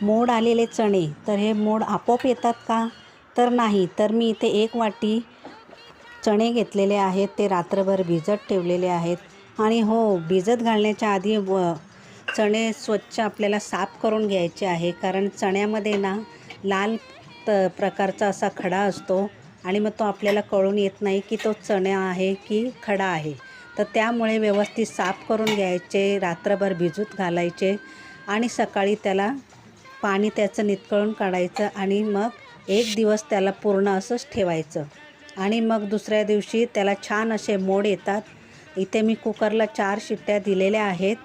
मोड आलेले चणे, तर हे मोड आपोआप येतात का? तर नाही. तर मी इथे 1 वाटी चणे घेतलेले आहेत, ते रात्रभर भिजत ठेवलेले आहेत. आणि हो, भिजत घालण्याच्या आधी चणे स्वच्छ आपल्याला साफ करून घ्यायचे आहे, कारण चण्यामध्ये ना लाल प्रकारचा असा खडा असतो आणि मग तो आपल्याला कळून येत नाही की तो चणा आहे की खडा आहे. तर त्यामुळे व्यवस्थित साफ करून घ्यायचे, रात्रभर भिजत घालायचे आणि सकाळी त्याला पाणी त्याचं निथळून काढायचं आणि मग 1 दिवस त्याला पूर्ण असंच ठेवायचं आणि मग दुसऱ्या दिवशी त्याला छान असे मोड येतात. इथे मी कुकरला 4 शिट्ट्या दिलेल्या आहेत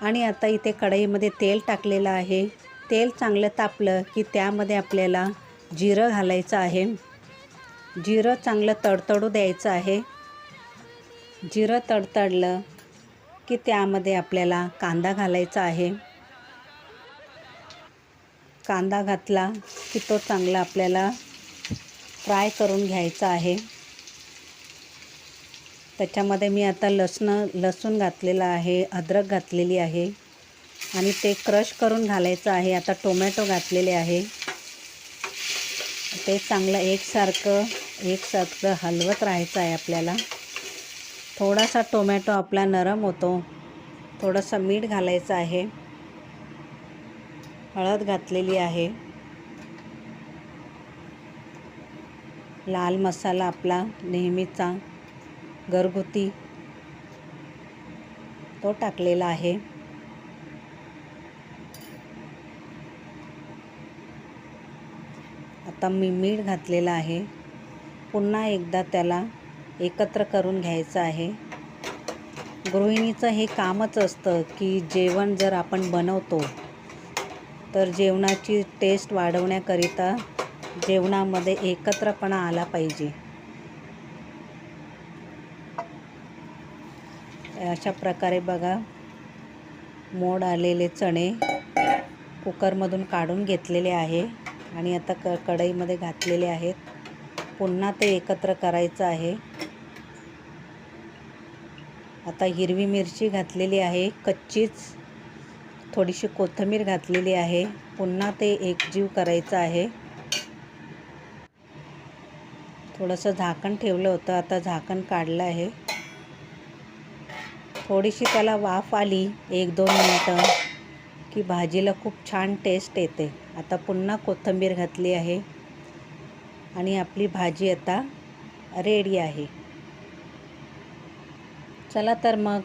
आणि आता इथे कढईमध्ये तेल टाकलेलं आहे. तेल चांगलं तापलं की त्यामध्ये आपल्याला जिरं घालायचं आहे. जिरं चांगलं तडतडू द्यायचं आहे. जिरं तडतडलं की त्यामध्ये आपल्याला कांदा घालायचा आहे. कांदा घातला की तो चांगला आपल्याला फ्राय करून घ्यायचा आहे. त्याच्यामध्ये मी आता लसूण घातलेला आहे, अद्रक घातलेली आहे आणि ते क्रश करून घालायचं आहे. आता टोमॅटो घातलेले आहे. ते चांगलं एकसारखं हलवत राहायचं आहे आपल्याला. थोडासा टोमॅटो आपला नरम होतो. थोडंसं मीठ घालायचं आहे. हळद घातलेली आहे. लाल मसाला आपला नेहमीचा घरगुती तो टाकलेला आहे. आता मी मीठ घातलेलं आहे. पुन्हा एकदा त्याला एकत्र करून घ्यायचं आहे. गृहिणीचं हे कामच असतं की जेवण जर आपण बनवतो तर जेवणाची टेस्ट वाढवण्याकरिता जेवणामध्ये एकत्रपणा आला पाहिजे. अशा प्रकारे बघा, मोड आलेले चणे कुकरमधून काढून घेतलेले आहे आणि आता कढईमध्ये घातलेले आहेत. पुन्हा ते एकत्र करायचं आहे. आता हिरवी मिरची घातलेली आहे कच्चीच, थोडीशी कोथिंबीर घातलेली आहे. पुन्हा ते एकजीव करायचं आहे. थोडंसं झाकण ठेवलं होतं, आता झाकण काढलं आहे. थोडीशी त्याला वाफ आली 1-2 मिनटं की भाजीला खूप छान टेस्ट येते. आता पुन्हा कोथिंबीर घातली आहे आणि आपली भाजी आता रेडी आहे. चला तर मग